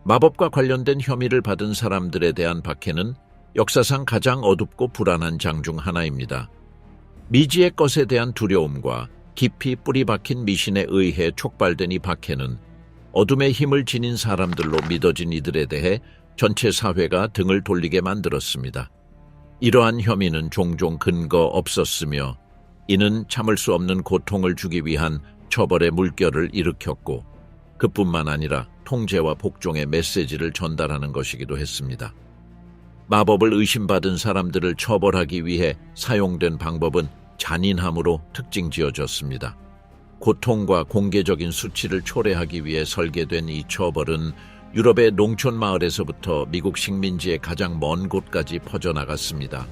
마법과 관련된 혐의를 받은 사람들에 대한 박해는 역사상 가장 어둡고 불안한 장 중 하나입니다. 미지의 것에 대한 두려움과 깊이 뿌리 박힌 미신에 의해 촉발된 이 박해는 어둠의 힘을 지닌 사람들로 믿어진 이들에 대해 전체 사회가 등을 돌리게 만들었습니다. 이러한 혐의는 종종 근거 없었으며 이는 참을 수 없는 고통을 주기 위한 처벌의 물결을 일으켰고 그뿐만 아니라 통제와 복종의 메시지를 전달하는 것이기도 했습니다. 마법을 의심받은 사람들을 처벌하기 위해 사용된 방법은 잔인함으로 특징지어졌습니다. 고통과 공개적인 수치를 초래하기 위해 설계된 이 처벌은 유럽의 농촌 마을에서부터 미국 식민지의 가장 먼 곳까지 퍼져나갔습니다.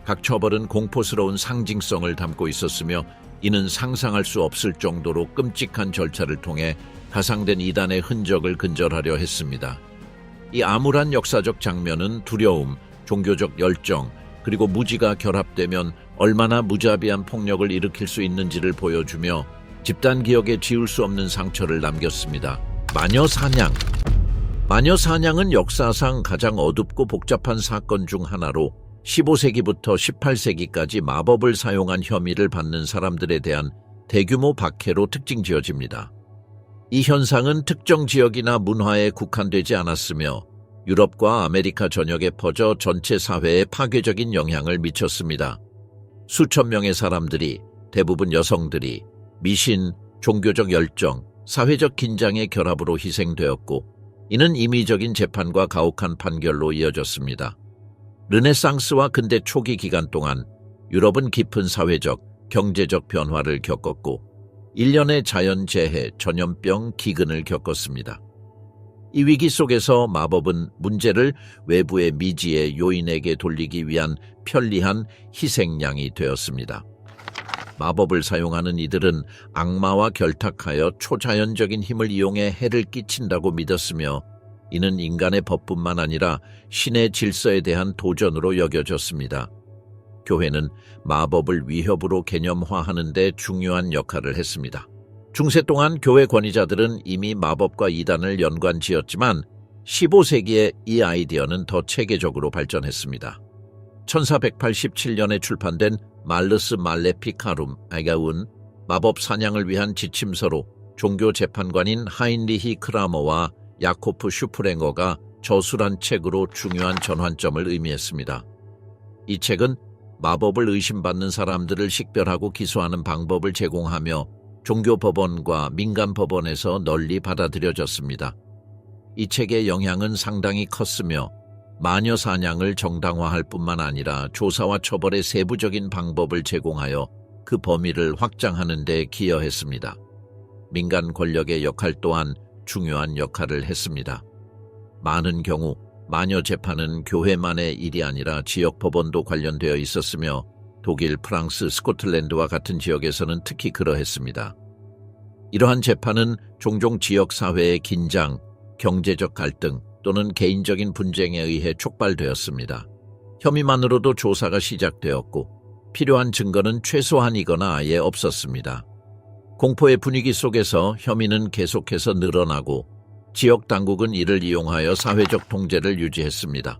각 처벌은 공포스러운 상징성을 담고 있었으며 이는 상상할 수 없을 정도로 끔찍한 절차를 통해 가상된 이단의 흔적을 근절하려 했습니다. 이 암울한 역사적 장면은 두려움, 종교적 열정, 그리고 무지가 결합되면 얼마나 무자비한 폭력을 일으킬 수 있는지를 보여주며 집단 기억에 지울 수 없는 상처를 남겼습니다. 마녀 사냥. 마녀 사냥은 역사상 가장 어둡고 복잡한 사건 중 하나로 15세기부터 18세기까지 마법을 사용한 혐의를 받는 사람들에 대한 대규모 박해로 특징지어집니다. 이 현상은 특정 지역이나 문화에 국한되지 않았으며 유럽과 아메리카 전역에 퍼져 전체 사회에 파괴적인 영향을 미쳤습니다. 수천 명의 사람들이, 대부분 여성들이 미신, 종교적 열정, 사회적 긴장의 결합으로 희생되었고 이는 임의적인 재판과 가혹한 판결로 이어졌습니다. 르네상스와 근대 초기 기간 동안 유럽은 깊은 사회적, 경제적 변화를 겪었고 일련의 자연재해, 전염병, 기근을 겪었습니다. 이 위기 속에서 마법은 문제를 외부의 미지의 요인에게 돌리기 위한 편리한 희생양이 되었습니다. 마법을 사용하는 이들은 악마와 결탁하여 초자연적인 힘을 이용해 해를 끼친다고 믿었으며 이는 인간의 법뿐만 아니라 신의 질서에 대한 도전으로 여겨졌습니다. 교회는 마법을 위협으로 개념화하는 데 중요한 역할을 했습니다. 중세 동안 교회 권위자들은 이미 마법과 이단을 연관지었지만 15세기에 이 아이디어는 더 체계적으로 발전했습니다. 1487년에 출판된 말르스 말레피카룸 아가운 마법 사냥을 위한 지침서로 종교 재판관인 하인리히 크라머와 야코프 슈프랭어가 저술한 책으로 중요한 전환점을 의미했습니다. 이 책은 마법을 의심받는 사람들을 식별하고 기소하는 방법을 제공하며 종교법원과 민간법원에서 널리 받아들여졌습니다. 이 책의 영향은 상당히 컸으며 마녀 사냥을 정당화할 뿐만 아니라 조사와 처벌의 세부적인 방법을 제공하여 그 범위를 확장하는 데 기여했습니다. 민간 권력의 역할 또한 중요한 역할을 했습니다. 많은 경우 마녀 재판은 교회만의 일이 아니라 지역 법원도 관련되어 있었으며 독일, 프랑스, 스코틀랜드와 같은 지역에서는 특히 그러했습니다. 이러한 재판은 종종 지역 사회의 긴장, 경제적 갈등 또는 개인적인 분쟁에 의해 촉발되었습니다. 혐의만으로도 조사가 시작되었고 필요한 증거는 최소한이거나 아예 없었습니다. 공포의 분위기 속에서 혐의는 계속해서 늘어나고 지역 당국은 이를 이용하여 사회적 통제를 유지했습니다.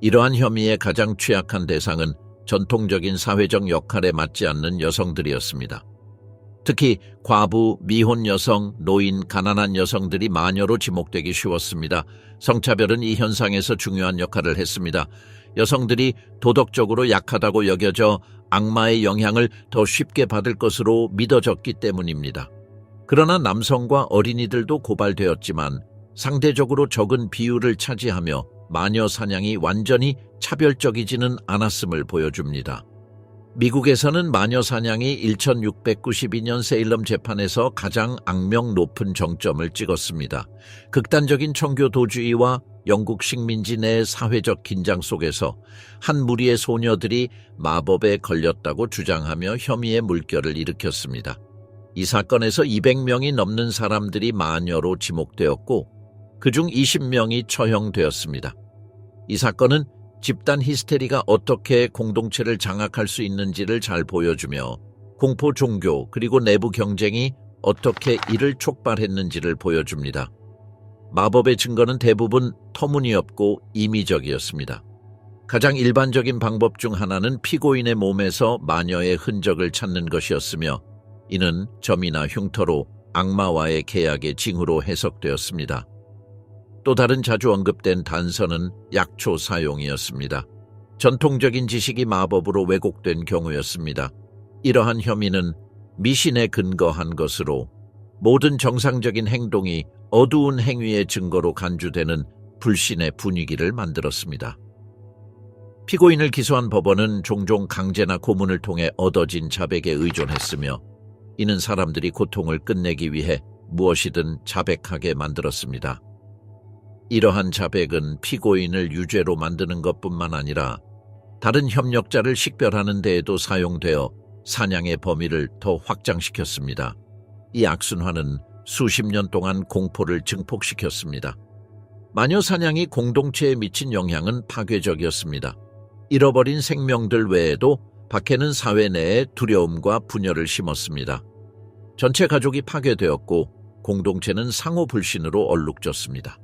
이러한 혐의의 가장 취약한 대상은 전통적인 사회적 역할에 맞지 않는 여성들이었습니다. 특히 과부, 미혼 여성, 노인, 가난한 여성들이 마녀로 지목되기 쉬웠습니다. 성차별은 이 현상에서 중요한 역할을 했습니다. 여성들이 도덕적으로 약하다고 여겨져 악마의 영향을 더 쉽게 받을 것으로 믿어졌기 때문입니다. 그러나 남성과 어린이들도 고발되었지만 상대적으로 적은 비율을 차지하며 마녀 사냥이 완전히 차별적이지는 않았음을 보여줍니다. 미국에서는 마녀 사냥이 1692년 세일럼 재판에서 가장 악명 높은 정점을 찍었습니다. 극단적인 청교도주의와 영국 식민지 내 사회적 긴장 속에서 한 무리의 소녀들이 마법에 걸렸다고 주장하며 혐의의 물결을 일으켰습니다. 이 사건에서 200명이 넘는 사람들이 마녀로 지목되었고 그중 20명이 처형되었습니다. 이 사건은 집단 히스테리가 어떻게 공동체를 장악할 수 있는지를 잘 보여주며 공포 종교 그리고 내부 경쟁이 어떻게 이를 촉발했는지를 보여줍니다. 마법의 증거는 대부분 터무니없고 임의적이었습니다. 가장 일반적인 방법 중 하나는 피고인의 몸에서 마녀의 흔적을 찾는 것이었으며 이는 점이나 흉터로 악마와의 계약의 징후로 해석되었습니다. 또 다른 자주 언급된 단서는 약초 사용이었습니다. 전통적인 지식이 마법으로 왜곡된 경우였습니다. 이러한 혐의는 미신에 근거한 것으로 모든 정상적인 행동이 어두운 행위의 증거로 간주되는 불신의 분위기를 만들었습니다. 피고인을 기소한 법원은 종종 강제나 고문을 통해 얻어진 자백에 의존했으며 이는 사람들이 고통을 끝내기 위해 무엇이든 자백하게 만들었습니다. 이러한 자백은 피고인을 유죄로 만드는 것뿐만 아니라 다른 협력자를 식별하는 데에도 사용되어 사냥의 범위를 더 확장시켰습니다. 이 악순환은 수십 년 동안 공포를 증폭시켰습니다. 마녀 사냥이 공동체에 미친 영향은 파괴적이었습니다. 잃어버린 생명들 외에도 박해는 사회 내에 두려움과 분열을 심었습니다. 전체 가족이 파괴되었고 공동체는 상호 불신으로 얼룩졌습니다.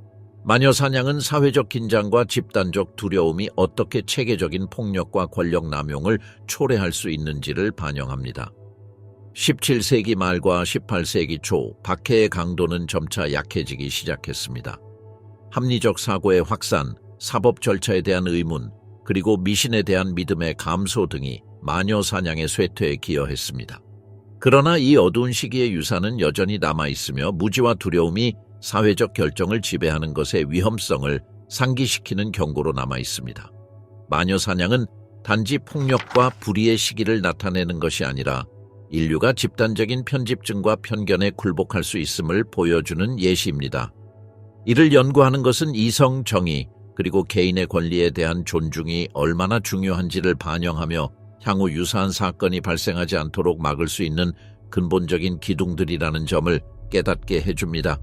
마녀 사냥은 사회적 긴장과 집단적 두려움이 어떻게 체계적인 폭력과 권력 남용을 초래할 수 있는지를 반영합니다. 17세기 말과 18세기 초 박해의 강도는 점차 약해지기 시작했습니다. 합리적 사고의 확산, 사법 절차에 대한 의문, 그리고 미신에 대한 믿음의 감소 등이 마녀 사냥의 쇠퇴에 기여했습니다. 그러나 이 어두운 시기의 유산은 여전히 남아있으며 무지와 두려움이 사회적 결정을 지배하는 것의 위험성을 상기시키는 경고로 남아있습니다. 마녀 사냥은 단지 폭력과 불의의 시기를 나타내는 것이 아니라 인류가 집단적인 편집증과 편견에 굴복할 수 있음을 보여주는 예시입니다. 이를 연구하는 것은 이성 정의 그리고 개인의 권리에 대한 존중이 얼마나 중요한지를 반영하며 향후 유사한 사건이 발생하지 않도록 막을 수 있는 근본적인 기둥들이라는 점을 깨닫게 해줍니다.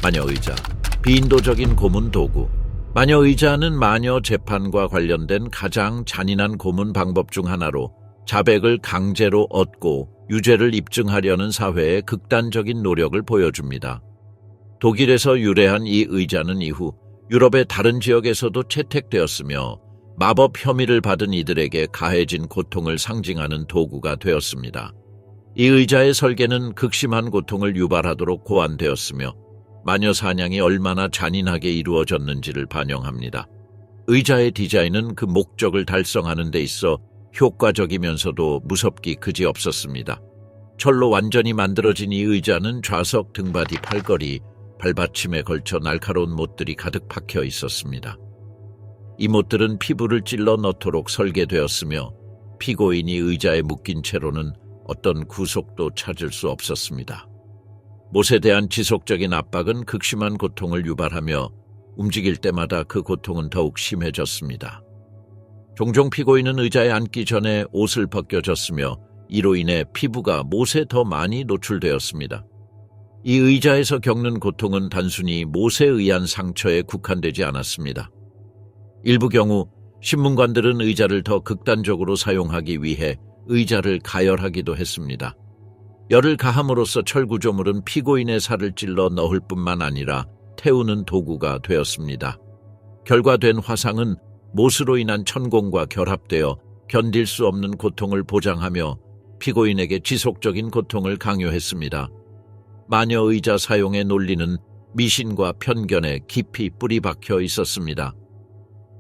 마녀의자, 비인도적인 고문 도구. 마녀의자는 마녀 재판과 관련된 가장 잔인한 고문 방법 중 하나로 자백을 강제로 얻고 유죄를 입증하려는 사회의 극단적인 노력을 보여줍니다. 독일에서 유래한 이 의자는 이후 유럽의 다른 지역에서도 채택되었으며 마법 혐의를 받은 이들에게 가해진 고통을 상징하는 도구가 되었습니다. 이 의자의 설계는 극심한 고통을 유발하도록 고안되었으며 마녀 사냥이 얼마나 잔인하게 이루어졌는지를 반영합니다. 의자의 디자인은 그 목적을 달성하는 데 있어 효과적이면서도 무섭기 그지없었습니다. 철로 완전히 만들어진 이 의자는 좌석, 등받이, 팔걸이, 발받침에 걸쳐 날카로운 못들이 가득 박혀 있었습니다. 이 못들은 피부를 찔러 넣도록 설계되었으며 피고인이 의자에 묶인 채로는 어떤 구속도 찾을 수 없었습니다. 못에 대한 지속적인 압박은 극심한 고통을 유발하며 움직일 때마다 그 고통은 더욱 심해졌습니다. 종종 피고인은 의자에 앉기 전에 옷을 벗겨졌으며 이로 인해 피부가 못에 더 많이 노출되었습니다. 이 의자에서 겪는 고통은 단순히 못에 의한 상처에 국한되지 않았습니다. 일부 경우 신문관들은 의자를 더 극단적으로 사용하기 위해 의자를 가열하기도 했습니다. 열을 가함으로써 철구조물은 피고인의 살을 찔러 넣을 뿐만 아니라 태우는 도구가 되었습니다. 결과된 화상은 못으로 인한 천공과 결합되어 견딜 수 없는 고통을 보장하며 피고인에게 지속적인 고통을 강요했습니다. 마녀 의자 사용의 논리는 미신과 편견에 깊이 뿌리 박혀 있었습니다.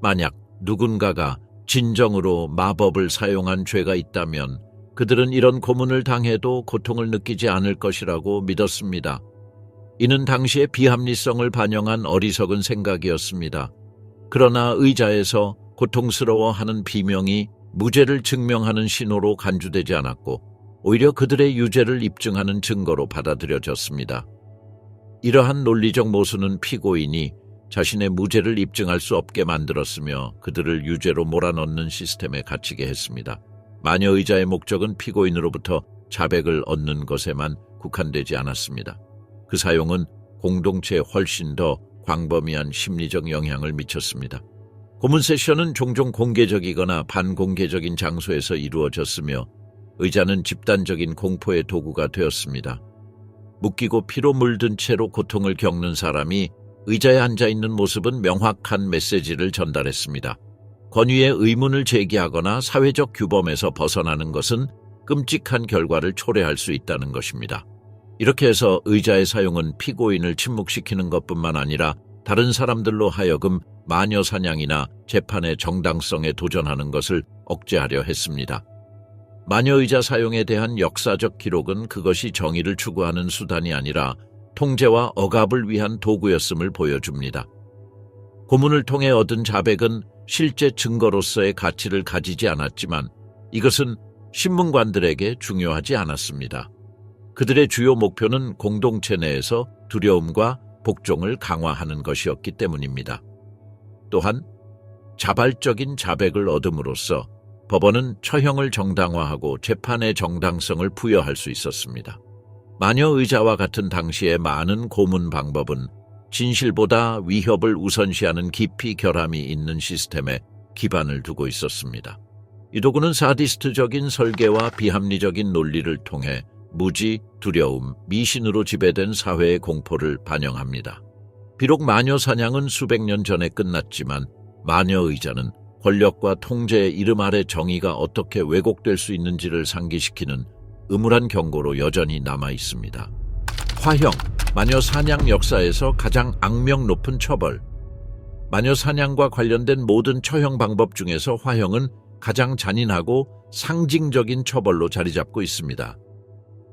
만약 누군가가 진정으로 마법을 사용한 죄가 있다면 그들은 이런 고문을 당해도 고통을 느끼지 않을 것이라고 믿었습니다. 이는 당시의 비합리성을 반영한 어리석은 생각이었습니다. 그러나 의자에서 고통스러워하는 비명이 무죄를 증명하는 신호로 간주되지 않았고 오히려 그들의 유죄를 입증하는 증거로 받아들여졌습니다. 이러한 논리적 모순은 피고인이 자신의 무죄를 입증할 수 없게 만들었으며 그들을 유죄로 몰아넣는 시스템에 갇히게 했습니다. 마녀 의자의 목적은 피고인으로부터 자백을 얻는 것에만 국한되지 않았습니다. 그 사용은 공동체에 훨씬 더 광범위한 심리적 영향을 미쳤습니다. 고문 세션은 종종 공개적이거나 반공개적인 장소에서 이루어졌으며 의자는 집단적인 공포의 도구가 되었습니다. 묶이고 피로 물든 채로 고통을 겪는 사람이 의자에 앉아있는 모습은 명확한 메시지를 전달했습니다. 권위의 의문을 제기하거나 사회적 규범에서 벗어나는 것은 끔찍한 결과를 초래할 수 있다는 것입니다. 이렇게 해서 의자의 사용은 피고인을 침묵시키는 것뿐만 아니라 다른 사람들로 하여금 마녀 사냥이나 재판의 정당성에 도전하는 것을 억제하려 했습니다. 마녀 의자 사용에 대한 역사적 기록은 그것이 정의를 추구하는 수단이 아니라 통제와 억압을 위한 도구였음을 보여줍니다. 고문을 통해 얻은 자백은 실제 증거로서의 가치를 가지지 않았지만 이것은 신문관들에게 중요하지 않았습니다. 그들의 주요 목표는 공동체 내에서 두려움과 복종을 강화하는 것이었기 때문입니다. 또한 자발적인 자백을 얻음으로써 법원은 처형을 정당화하고 재판의 정당성을 부여할 수 있었습니다. 마녀 의자와 같은 당시의 많은 고문 방법은 진실보다 위협을 우선시하는 깊이 결함이 있는 시스템에 기반을 두고 있었습니다. 이 도구는 사디스트적인 설계와 비합리적인 논리를 통해 무지, 두려움, 미신으로 지배된 사회의 공포를 반영합니다. 비록 마녀 사냥은 수백 년 전에 끝났지만 마녀 의자는 권력과 통제의 이름 아래 정의가 어떻게 왜곡될 수 있는지를 상기시키는 음울한 경고로 여전히 남아 있습니다. 화형, 마녀 사냥 역사에서 가장 악명 높은 처벌. 마녀 사냥과 관련된 모든 처형 방법 중에서 화형은 가장 잔인하고 상징적인 처벌로 자리 잡고 있습니다.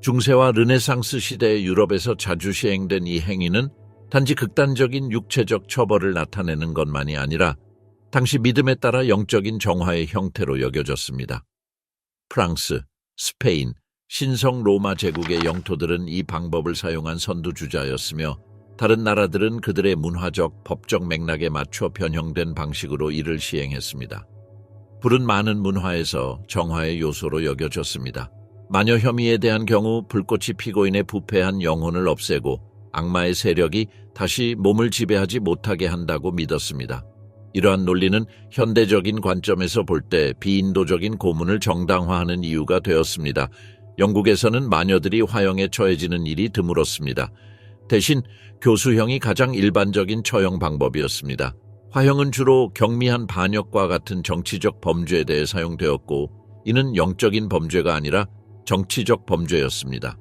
중세와 르네상스 시대의 유럽에서 자주 시행된 이 행위는 단지 극단적인 육체적 처벌을 나타내는 것만이 아니라 당시 믿음에 따라 영적인 정화의 형태로 여겨졌습니다. 프랑스, 스페인, 신성 로마 제국의 영토들은 이 방법을 사용한 선두주자였으며 다른 나라들은 그들의 문화적, 법적 맥락에 맞춰 변형된 방식으로 이를 시행했습니다. 불은 많은 문화에서 정화의 요소로 여겨졌습니다. 마녀 혐의에 대한 경우 불꽃이 피고인의 부패한 영혼을 없애고 악마의 세력이 다시 몸을 지배하지 못하게 한다고 믿었습니다. 이러한 논리는 현대적인 관점에서 볼 때 비인도적인 고문을 정당화하는 이유가 되었습니다. 영국에서는 마녀들이 화형에 처해지는 일이 드물었습니다. 대신 교수형이 가장 일반적인 처형 방법이었습니다. 화형은 주로 경미한 반역과 같은 정치적 범죄에 대해 사용되었고 이는 영적인 범죄가 아니라 정치적 범죄였습니다.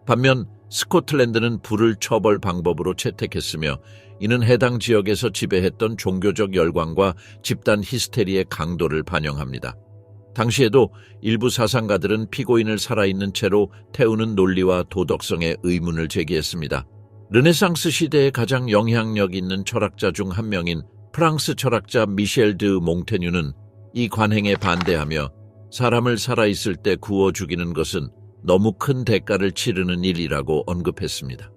반면 스코틀랜드는 불을 처벌 방법으로 채택했으며 이는 해당 지역에서 지배했던 종교적 열광과 집단 히스테리의 강도를 반영합니다. 당시에도 일부 사상가들은 피고인을 살아있는 채로 태우는 논리와 도덕성에 의문을 제기했습니다. 르네상스 시대에 가장 영향력 있는 철학자 중 한 명인 프랑스 철학자 미셸 드 몽테뉴는 이 관행에 반대하며 사람을 살아있을 때 구워 죽이는 것은 너무 큰 대가를 치르는 일이라고 언급했습니다.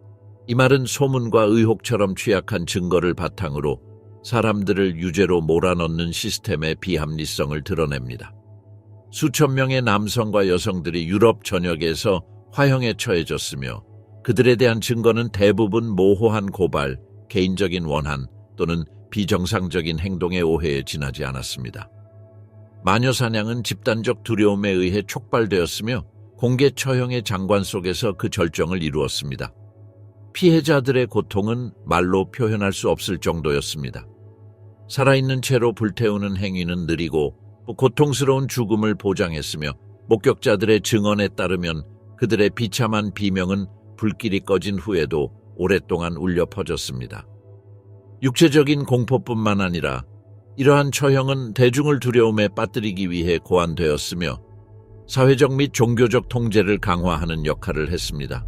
이 말은 소문과 의혹처럼 취약한 증거를 바탕으로 사람들을 유죄로 몰아넣는 시스템의 비합리성을 드러냅니다. 수천 명의 남성과 여성들이 유럽 전역에서 화형에 처해졌으며 그들에 대한 증거는 대부분 모호한 고발, 개인적인 원한 또는 비정상적인 행동의 오해에 지나지 않았습니다. 마녀 사냥은 집단적 두려움에 의해 촉발되었으며 공개 처형의 장관 속에서 그 절정을 이루었습니다. 피해자들의 고통은 말로 표현할 수 없을 정도였습니다. 살아있는 채로 불태우는 행위는 느리고 고통스러운 죽음을 보장했으며 목격자들의 증언에 따르면 그들의 비참한 비명은 불길이 꺼진 후에도 오랫동안 울려 퍼졌습니다. 육체적인 공포뿐만 아니라 이러한 처형은 대중을 두려움에 빠뜨리기 위해 고안되었으며 사회적 및 종교적 통제를 강화하는 역할을 했습니다.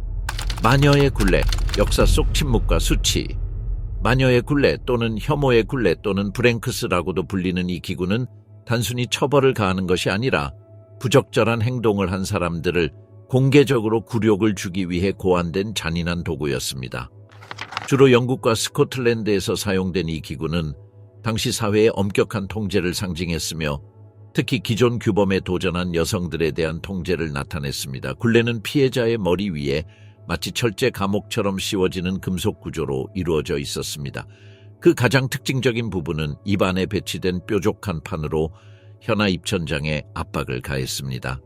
마녀의 굴레, 역사 속 침묵과 수치. 마녀의 굴레 또는 혐오의 굴레 또는 브랭크스라고도 불리는 이 기구는 단순히 처벌을 가하는 것이 아니라 부적절한 행동을 한 사람들을 공개적으로 굴욕을 주기 위해 고안된 잔인한 도구였습니다. 주로 영국과 스코틀랜드에서 사용된 이 기구는 당시 사회의 엄격한 통제를 상징했으며 특히 기존 규범에 도전한 여성들에 대한 통제를 나타냈습니다. 굴레는 피해자의 머리 위에 마치 철제 감옥처럼 씌워지는 금속 구조로 이루어져 있었습니다. 그 가장 특징적인 부분은 입안에 배치된 뾰족한 판으로 혀나 입천장에 압박을 가했습니다.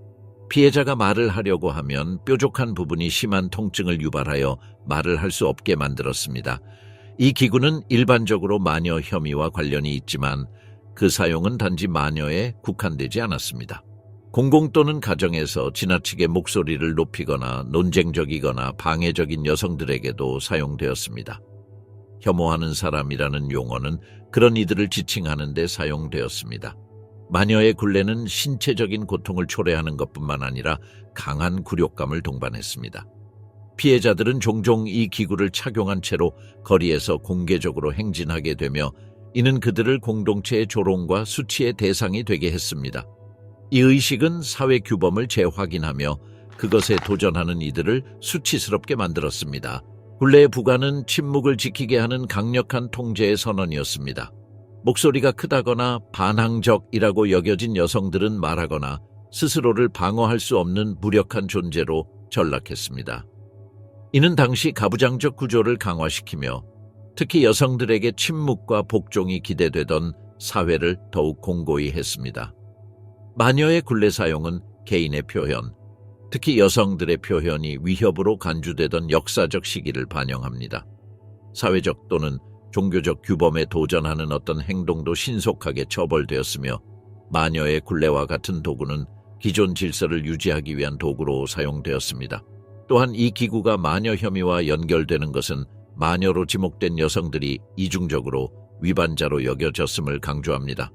피해자가 말을 하려고 하면 뾰족한 부분이 심한 통증을 유발하여 말을 할 수 없게 만들었습니다. 이 기구는 일반적으로 마녀 혐의와 관련이 있지만 그 사용은 단지 마녀에 국한되지 않았습니다. 공공 또는 가정에서 지나치게 목소리를 높이거나 논쟁적이거나 방해적인 여성들에게도 사용되었습니다. 혐오하는 사람이라는 용어는 그런 이들을 지칭하는 데 사용되었습니다. 마녀의 굴레는 신체적인 고통을 초래하는 것뿐만 아니라 강한 굴욕감을 동반했습니다. 피해자들은 종종 이 기구를 착용한 채로 거리에서 공개적으로 행진하게 되며 이는 그들을 공동체의 조롱과 수치의 대상이 되게 했습니다. 이 의식은 사회 규범을 재확인하며 그것에 도전하는 이들을 수치스럽게 만들었습니다. 굴레의 부과는 침묵을 지키게 하는 강력한 통제의 선언이었습니다. 목소리가 크다거나 반항적이라고 여겨진 여성들은 말하거나 스스로를 방어할 수 없는 무력한 존재로 전락했습니다. 이는 당시 가부장적 구조를 강화시키며 특히 여성들에게 침묵과 복종이 기대되던 사회를 더욱 공고히 했습니다. 마녀의 굴레 사용은 개인의 표현, 특히 여성들의 표현이 위협으로 간주되던 역사적 시기를 반영합니다. 사회적 또는 종교적 규범에 도전하는 어떤 행동도 신속하게 처벌되었으며 마녀의 굴레와 같은 도구는 기존 질서를 유지하기 위한 도구로 사용되었습니다. 또한 이 기구가 마녀 혐의와 연결되는 것은 마녀로 지목된 여성들이 이중적으로 위반자로 여겨졌음을 강조합니다.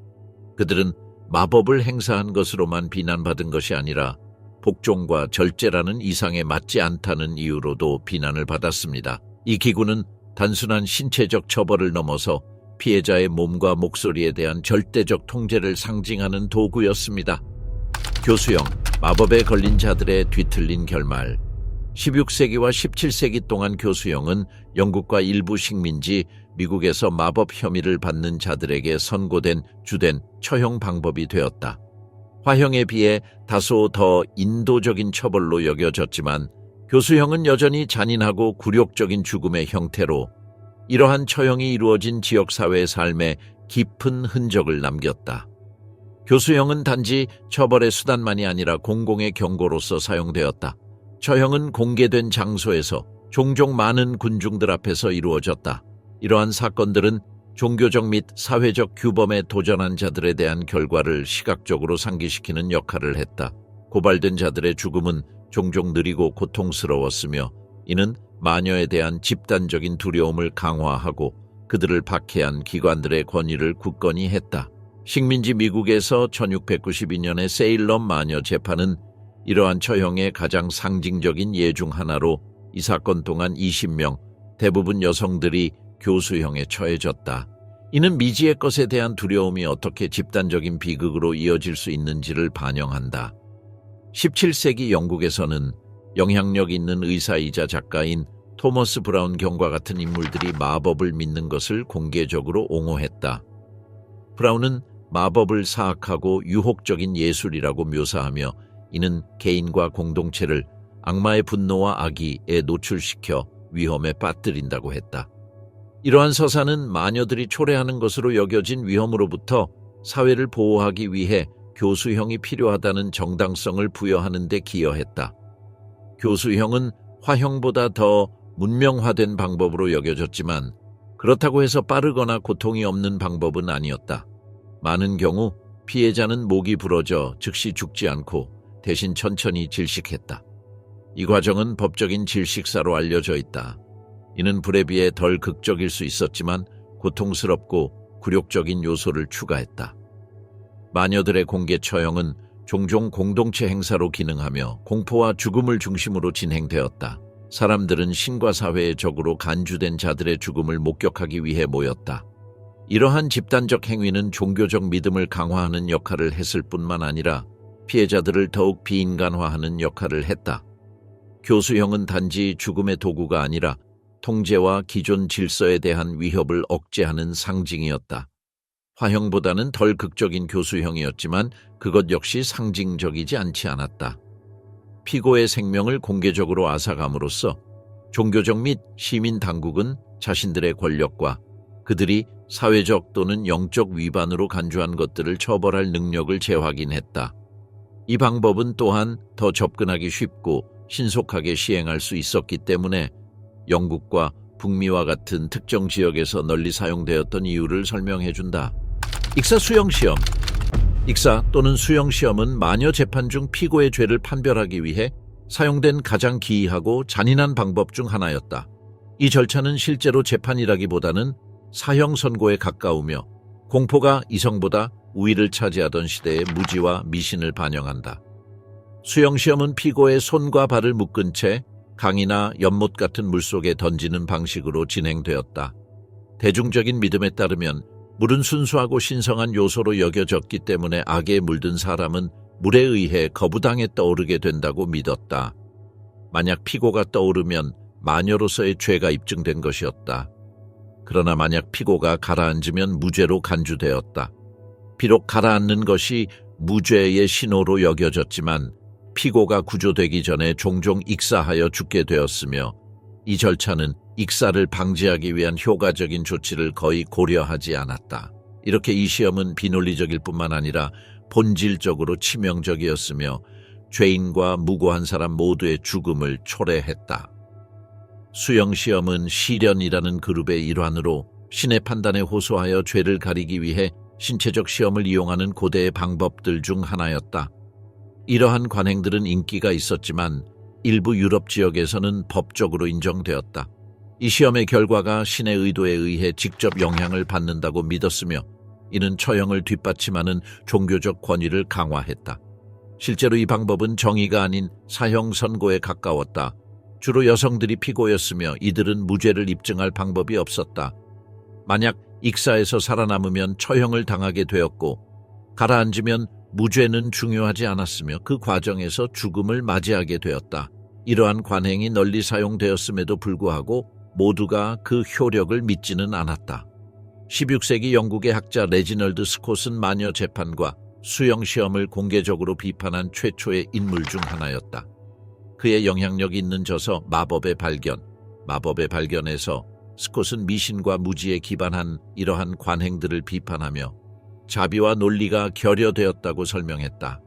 그들은 마법을 행사한 것으로만 비난받은 것이 아니라 복종과 절제라는 이상에 맞지 않다는 이유로도 비난을 받았습니다. 이 기구는 단순한 신체적 처벌을 넘어서 피해자의 몸과 목소리에 대한 절대적 통제를 상징하는 도구였습니다. 교수형, 마법에 걸린 자들의 뒤틀린 결말. 16세기와 17세기 동안 교수형은 영국과 일부 식민지, 미국에서 마법 혐의를 받는 자들에게 선고된 주된 처형 방법이 되었다. 화형에 비해 다소 더 인도적인 처벌로 여겨졌지만 교수형은 여전히 잔인하고 굴욕적인 죽음의 형태로 이러한 처형이 이루어진 지역사회의 삶에 깊은 흔적을 남겼다. 교수형은 단지 처벌의 수단만이 아니라 공공의 경고로서 사용되었다. 처형은 공개된 장소에서 종종 많은 군중들 앞에서 이루어졌다. 이러한 사건들은 종교적 및 사회적 규범에 도전한 자들에 대한 결과를 시각적으로 상기시키는 역할을 했다. 고발된 자들의 죽음은 종종 느리고 고통스러웠으며 이는 마녀에 대한 집단적인 두려움을 강화하고 그들을 박해한 기관들의 권위를 굳건히 했다. 식민지 미국에서 1692년의 세일럼 마녀 재판은 이러한 처형의 가장 상징적인 예 중 하나로 이 사건 동안 20명, 대부분 여성들이 교수형에 처해졌다. 이는 미지의 것에 대한 두려움이 어떻게 집단적인 비극으로 이어질 수 있는지를 반영한다. 17세기 영국에서는 영향력 있는 의사이자 작가인 토머스 브라운 경과 같은 인물들이 마법을 믿는 것을 공개적으로 옹호했다. 브라운은 마법을 사악하고 유혹적인 예술이라고 묘사하며 이는 개인과 공동체를 악마의 분노와 악의에 노출시켜 위험에 빠뜨린다고 했다. 이러한 서사는 마녀들이 초래하는 것으로 여겨진 위험으로부터 사회를 보호하기 위해 교수형이 필요하다는 정당성을 부여하는 데 기여했다. 교수형은 화형보다 더 문명화된 방법으로 여겨졌지만 그렇다고 해서 빠르거나 고통이 없는 방법은 아니었다. 많은 경우 피해자는 목이 부러져 즉시 죽지 않고 대신 천천히 질식했다. 이 과정은 법적인 질식사로 알려져 있다. 이는 불에 비해 덜 극적일 수 있었지만 고통스럽고 굴욕적인 요소를 추가했다. 마녀들의 공개 처형은 종종 공동체 행사로 기능하며 공포와 죽음을 중심으로 진행되었다. 사람들은 신과 사회의 적으로 간주된 자들의 죽음을 목격하기 위해 모였다. 이러한 집단적 행위는 종교적 믿음을 강화하는 역할을 했을 뿐만 아니라 피해자들을 더욱 비인간화하는 역할을 했다. 교수형은 단지 죽음의 도구가 아니라 통제와 기존 질서에 대한 위협을 억제하는 상징이었다. 화형보다는 덜 극적인 교수형이었지만 그것 역시 상징적이지 않지 않았다. 피고의 생명을 공개적으로 앗아감으로써 종교적 및 시민 당국은 자신들의 권력과 그들이 사회적 또는 영적 위반으로 간주한 것들을 처벌할 능력을 재확인했다. 이 방법은 또한 더 접근하기 쉽고 신속하게 시행할 수 있었기 때문에 영국과 북미와 같은 특정 지역에서 널리 사용되었던 이유를 설명해준다. 익사 수용시험. 익사 또는 수용시험은 마녀 재판 중 피고의 죄를 판별하기 위해 사용된 가장 기이하고 잔인한 방법 중 하나였다. 이 절차는 실제로 재판이라기보다는 사형 선고에 가까우며 공포가 이성보다 우위를 차지하던 시대의 무지와 미신을 반영한다. 수용시험은 피고의 손과 발을 묶은 채 강이나 연못 같은 물속에 던지는 방식으로 진행되었다. 대중적인 믿음에 따르면 물은 순수하고 신성한 요소로 여겨졌기 때문에 악에 물든 사람은 물에 의해 거부당에 떠오르게 된다고 믿었다. 만약 피고가 떠오르면 마녀로서의 죄가 입증된 것이었다. 그러나 만약 피고가 가라앉으면 무죄로 간주되었다. 비록 가라앉는 것이 무죄의 신호로 여겨졌지만 피고가 구조되기 전에 종종 익사하여 죽게 되었으며 이 절차는 익사를 방지하기 위한 효과적인 조치를 거의 고려하지 않았다. 이렇게 이 시험은 비논리적일 뿐만 아니라 본질적으로 치명적이었으며 죄인과 무고한 사람 모두의 죽음을 초래했다. 수용시험은 시련이라는 그룹의 일환으로 신의 판단에 호소하여 죄를 가리기 위해 신체적 시험을 이용하는 고대의 방법들 중 하나였다. 이러한 관행들은 인기가 있었지만 일부 유럽 지역에서는 법적으로 인정되었다. 이 시험의 결과가 신의 의도에 의해 직접 영향을 받는다고 믿었으며 이는 처형을 뒷받침하는 종교적 권위를 강화했다. 실제로 이 방법은 정의가 아닌 사형 선고에 가까웠다. 주로 여성들이 피고였으며 이들은 무죄를 입증할 방법이 없었다. 만약 익사에서 살아남으면 처형을 당하게 되었고 가라앉으면 무죄는 중요하지 않았으며 그 과정에서 죽음을 맞이하게 되었다. 이러한 관행이 널리 사용되었음에도 불구하고 모두가 그 효력을 믿지는 않았다. 16세기 영국의 학자 레지널드 스콧은 마녀 재판과 수용시험을 공개적으로 비판한 최초의 인물 중 하나였다. 그의 영향력 있는 저서 마법의 발견에서 스콧은 미신과 무지에 기반한 이러한 관행들을 비판하며 자비와 논리가 결여되었다고 설명했다.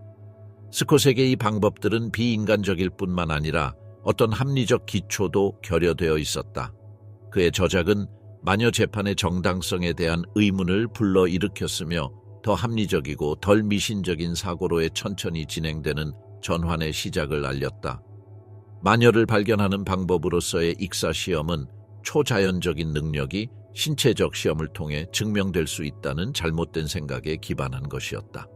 스콧에게 이 방법들은 비인간적일 뿐만 아니라 어떤 합리적 기초도 결여되어 있었다. 그의 저작은 마녀 재판의 정당성에 대한 의문을 불러일으켰으며 더 합리적이고 덜 미신적인 사고로의 천천히 진행되는 전환의 시작을 알렸다. 마녀를 발견하는 방법으로서의 익사 시험은 초자연적인 능력이 신체적 시험을 통해 증명될 수 있다는 잘못된 생각에 기반한 것이었다.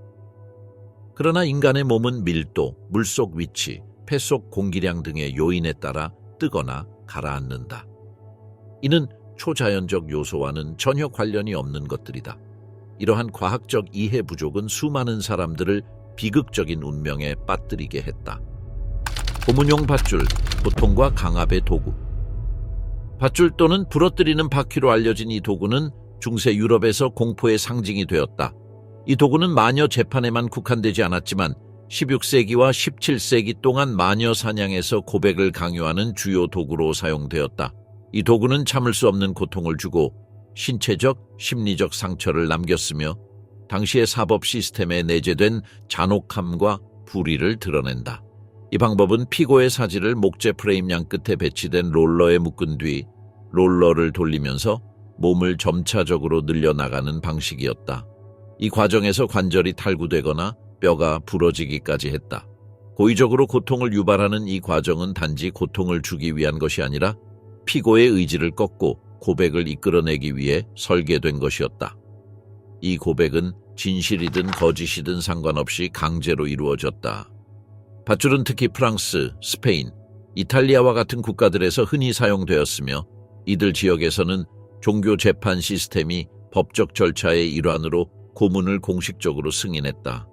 그러나 인간의 몸은 밀도, 물속 위치, 폐 속 공기량 등의 요인에 따라 뜨거나 가라앉는다. 이는 초자연적 요소와는 전혀 관련이 없는 것들이다. 이러한 과학적 이해 부족은 수많은 사람들을 비극적인 운명에 빠뜨리게 했다. 고문용 밧줄, 고통과 강압의 도구. 밧줄 또는 부러뜨리는 바퀴로 알려진 이 도구는 중세 유럽에서 공포의 상징이 되었다. 이 도구는 마녀 재판에만 국한되지 않았지만 16세기와 17세기 동안 마녀 사냥에서 고백을 강요하는 주요 도구로 사용되었다. 이 도구는 참을 수 없는 고통을 주고 신체적, 심리적 상처를 남겼으며 당시의 사법 시스템에 내재된 잔혹함과 불의를 드러낸다. 이 방법은 피고의 사지를 목재 프레임 양 끝에 배치된 롤러에 묶은 뒤 롤러를 돌리면서 몸을 점차적으로 늘려나가는 방식이었다. 이 과정에서 관절이 탈구되거나 뼈가 부러지기까지 했다. 고의적으로 고통을 유발하는 이 과정은 단지 고통을 주기 위한 것이 아니라 피고의 의지를 꺾고 고백을 이끌어내기 위해 설계된 것이었다. 이 고백은 진실이든 거짓이든 상관없이 강제로 이루어졌다. 밧줄은 특히 프랑스, 스페인, 이탈리아와 같은 국가들에서 흔히 사용되었으며 이들 지역에서는 종교 재판 시스템이 법적 절차의 일환으로 고문을 공식적으로 승인했다.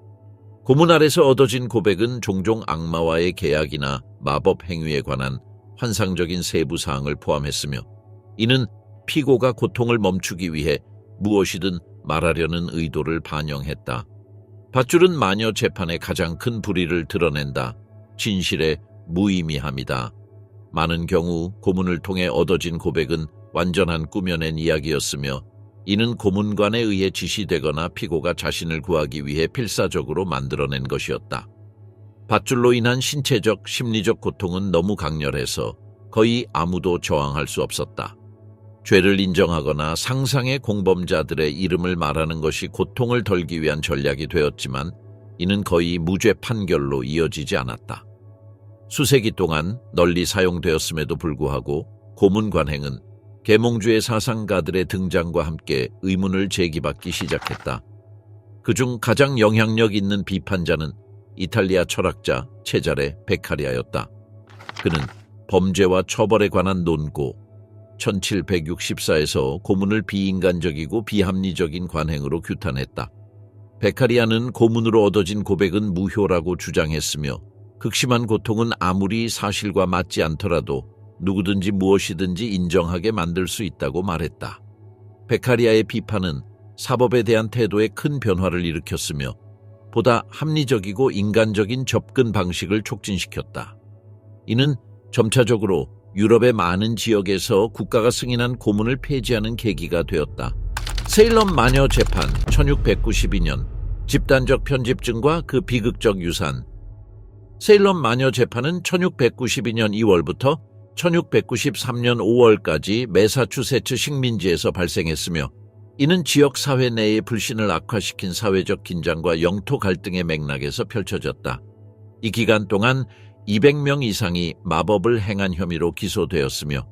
고문 아래서 얻어진 고백은 종종 악마와의 계약이나 마법 행위에 관한 환상적인 세부 사항을 포함했으며 이는 피고가 고통을 멈추기 위해 무엇이든 말하려는 의도를 반영했다. 밧줄은 마녀 재판의 가장 큰 불의를 드러낸다. 진실의 무의미함이다. 많은 경우 고문을 통해 얻어진 고백은 완전한 꾸며낸 이야기였으며 이는 고문관에 의해 지시되거나 피고가 자신을 구하기 위해 필사적으로 만들어낸 것이었다. 밧줄로 인한 신체적, 심리적 고통은 너무 강렬해서 거의 아무도 저항할 수 없었다. 죄를 인정하거나 상상의 공범자들의 이름을 말하는 것이 고통을 덜기 위한 전략이 되었지만 이는 거의 무죄 판결로 이어지지 않았다. 수세기 동안 널리 사용되었음에도 불구하고 고문 관행은 계몽주의 사상가들의 등장과 함께 의문을 제기받기 시작했다. 그중 가장 영향력 있는 비판자는 이탈리아 철학자 체자레 베카리아였다. 그는 범죄와 처벌에 관한 논고 1764에서 고문을 비인간적이고 비합리적인 관행으로 규탄했다. 베카리아는 고문으로 얻어진 고백은 무효라고 주장했으며 극심한 고통은 아무리 사실과 맞지 않더라도 누구든지 무엇이든지 인정하게 만들 수 있다고 말했다. 베카리아의 비판은 사법에 대한 태도에 큰 변화를 일으켰으며 보다 합리적이고 인간적인 접근 방식을 촉진시켰다. 이는 점차적으로 유럽의 많은 지역에서 국가가 승인한 고문을 폐지하는 계기가 되었다. 세일럼 마녀 재판 1692년 집단적 편집증과 그 비극적 유산. 세일럼 마녀 재판은 1692년 2월부터 1693년 5월까지 매사추세츠 식민지에서 발생했으며 이는 지역 사회 내의 불신을 악화시킨 사회적 긴장과 영토 갈등의 맥락에서 펼쳐졌다. 이 기간 동안 200명 이상이 마법을 행한 혐의로 기소되었으며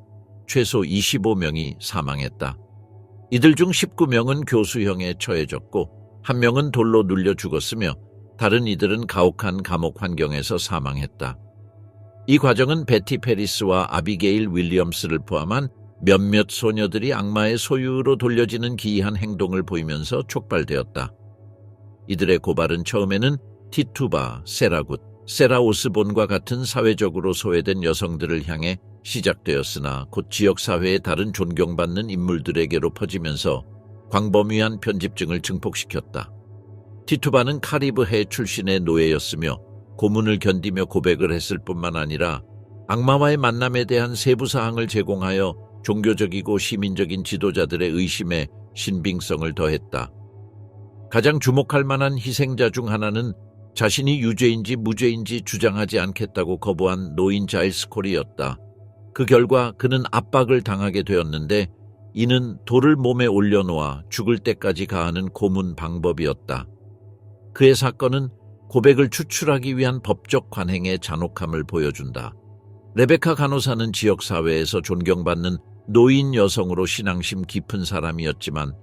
최소 25명이 사망했다. 이들 중 19명은 교수형에 처해졌고 1명은 돌로 눌려 죽었으며 다른 이들은 가혹한 감옥 환경에서 사망했다. 이 과정은 베티 페리스와 아비게일 윌리엄스를 포함한 몇몇 소녀들이 악마의 소유로 돌려지는 기이한 행동을 보이면서 촉발되었다. 이들의 고발은 처음에는 티투바, 세라굿, 세라 오스본과 같은 사회적으로 소외된 여성들을 향해 시작되었으나 곧 지역사회의 다른 존경받는 인물들에게로 퍼지면서 광범위한 편집증을 증폭시켰다. 티투바는 카리브해 출신의 노예였으며 고문을 견디며 고백을 했을 뿐만 아니라 악마와의 만남에 대한 세부 사항을 제공하여 종교적이고 시민적인 지도자들의 의심에 신빙성을 더했다. 가장 주목할 만한 희생자 중 하나는 자신이 유죄인지 무죄인지 주장하지 않겠다고 거부한 노인 자일스 콜이었다. 그 결과 그는 압박을 당하게 되었는데 이는 돌을 몸에 올려놓아 죽을 때까지 가하는 고문 방법이었다. 그의 사건은 고백을 추출하기 위한 법적 관행의 잔혹함을 보여준다. 레베카 간호사는 지역사회에서 존경받는 노인 여성으로 신앙심 깊은 사람이었지만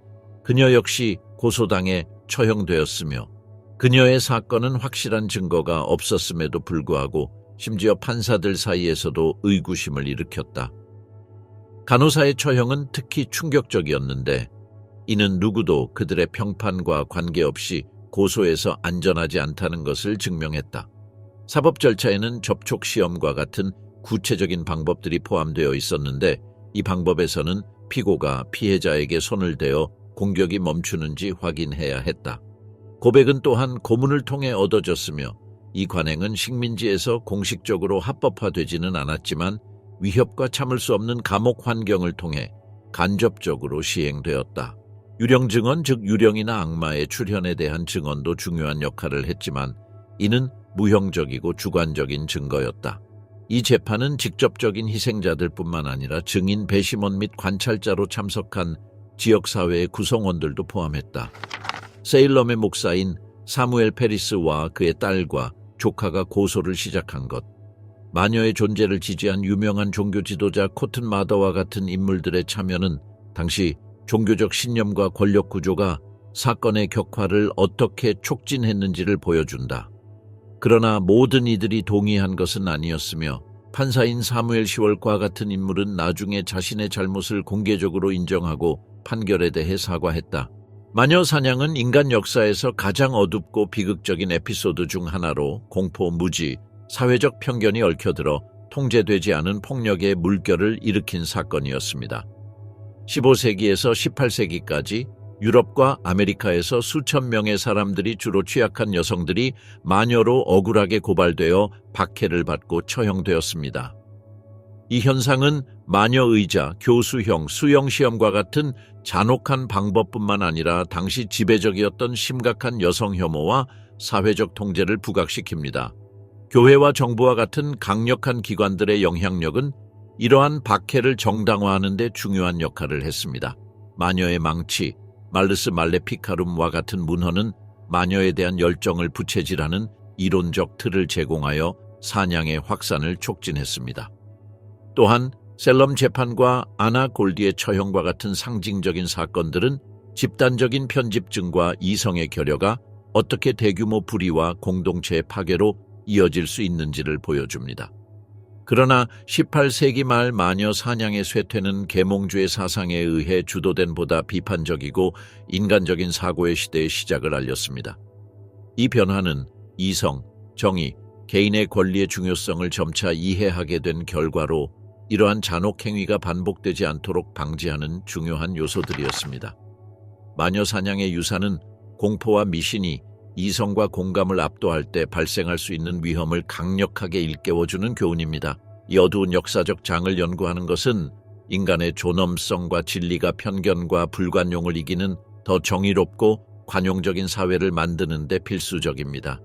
그녀 역시 고소당해 처형되었으며 그녀의 사건은 확실한 증거가 없었음에도 불구하고 심지어 판사들 사이에서도 의구심을 일으켰다. 간호사의 처형은 특히 충격적이었는데 이는 누구도 그들의 평판과 관계없이 고소에서 안전하지 않다는 것을 증명했다. 사법 절차에는 접촉 시험과 같은 구체적인 방법들이 포함되어 있었는데 이 방법에서는 피고가 피해자에게 손을 대어 공격이 멈추는지 확인해야 했다. 고백은 또한 고문을 통해 얻어졌으며 이 관행은 식민지에서 공식적으로 합법화되지는 않았지만 위협과 참을 수 없는 감옥 환경을 통해 간접적으로 시행되었다. 유령 증언, 즉 유령이나 악마의 출현에 대한 증언도 중요한 역할을 했지만 이는 무형적이고 주관적인 증거였다. 이 재판은 직접적인 희생자들뿐만 아니라 증인, 배심원 및 관찰자로 참석한 지역사회의 구성원들도 포함했다. 세일럼의 목사인 사무엘 페리스와 그의 딸과 조카가 고소를 시작한 것, 마녀의 존재를 지지한 유명한 종교 지도자 코튼 마더와 같은 인물들의 참여는 당시 종교적 신념과 권력 구조가 사건의 격화를 어떻게 촉진했는지를 보여준다. 그러나 모든 이들이 동의한 것은 아니었으며 판사인 사무엘 시월과 같은 인물은 나중에 자신의 잘못을 공개적으로 인정하고 판결에 대해 사과했다. 마녀 사냥은 인간 역사에서 가장 어둡고 비극적인 에피소드 중 하나로 공포, 무지, 사회적 편견이 얽혀들어 통제되지 않은 폭력의 물결을 일으킨 사건이었습니다. 15세기에서 18세기까지 유럽과 아메리카에서 수천 명의 사람들이, 주로 취약한 여성들이 마녀로 억울하게 고발되어 박해를 받고 처형되었습니다. 이 현상은 마녀의자, 교수형, 수형시험과 같은 잔혹한 방법뿐만 아니라 당시 지배적이었던 심각한 여성 혐오와 사회적 통제를 부각시킵니다. 교회와 정부와 같은 강력한 기관들의 영향력은 이러한 박해를 정당화하는 데 중요한 역할을 했습니다. 마녀의 망치, 말르스 말레피카룸과 같은 문헌은 마녀에 대한 열정을 부채질하는 이론적 틀을 제공하여 사냥의 확산을 촉진했습니다. 또한 셀럼 재판과 아나 골디의 처형과 같은 상징적인 사건들은 집단적인 편집증과 이성의 결여가 어떻게 대규모 불의와 공동체의 파괴로 이어질 수 있는지를 보여줍니다. 그러나 18세기 말 마녀 사냥의 쇠퇴는 계몽주의 사상에 의해 주도된 보다 비판적이고 인간적인 사고의 시대의 시작을 알렸습니다. 이 변화는 이성, 정의, 개인의 권리의 중요성을 점차 이해하게 된 결과로 이러한 잔혹 행위가 반복되지 않도록 방지하는 중요한 요소들이었습니다. 마녀 사냥의 유사는 공포와 미신이 이성과 공감을 압도할 때 발생할 수 있는 위험을 강력하게 일깨워주는 교훈입니다. 이 어두운 역사적 장을 연구하는 것은 인간의 존엄성과 진리가 편견과 불관용을 이기는 더 정의롭고 관용적인 사회를 만드는 데 필수적입니다.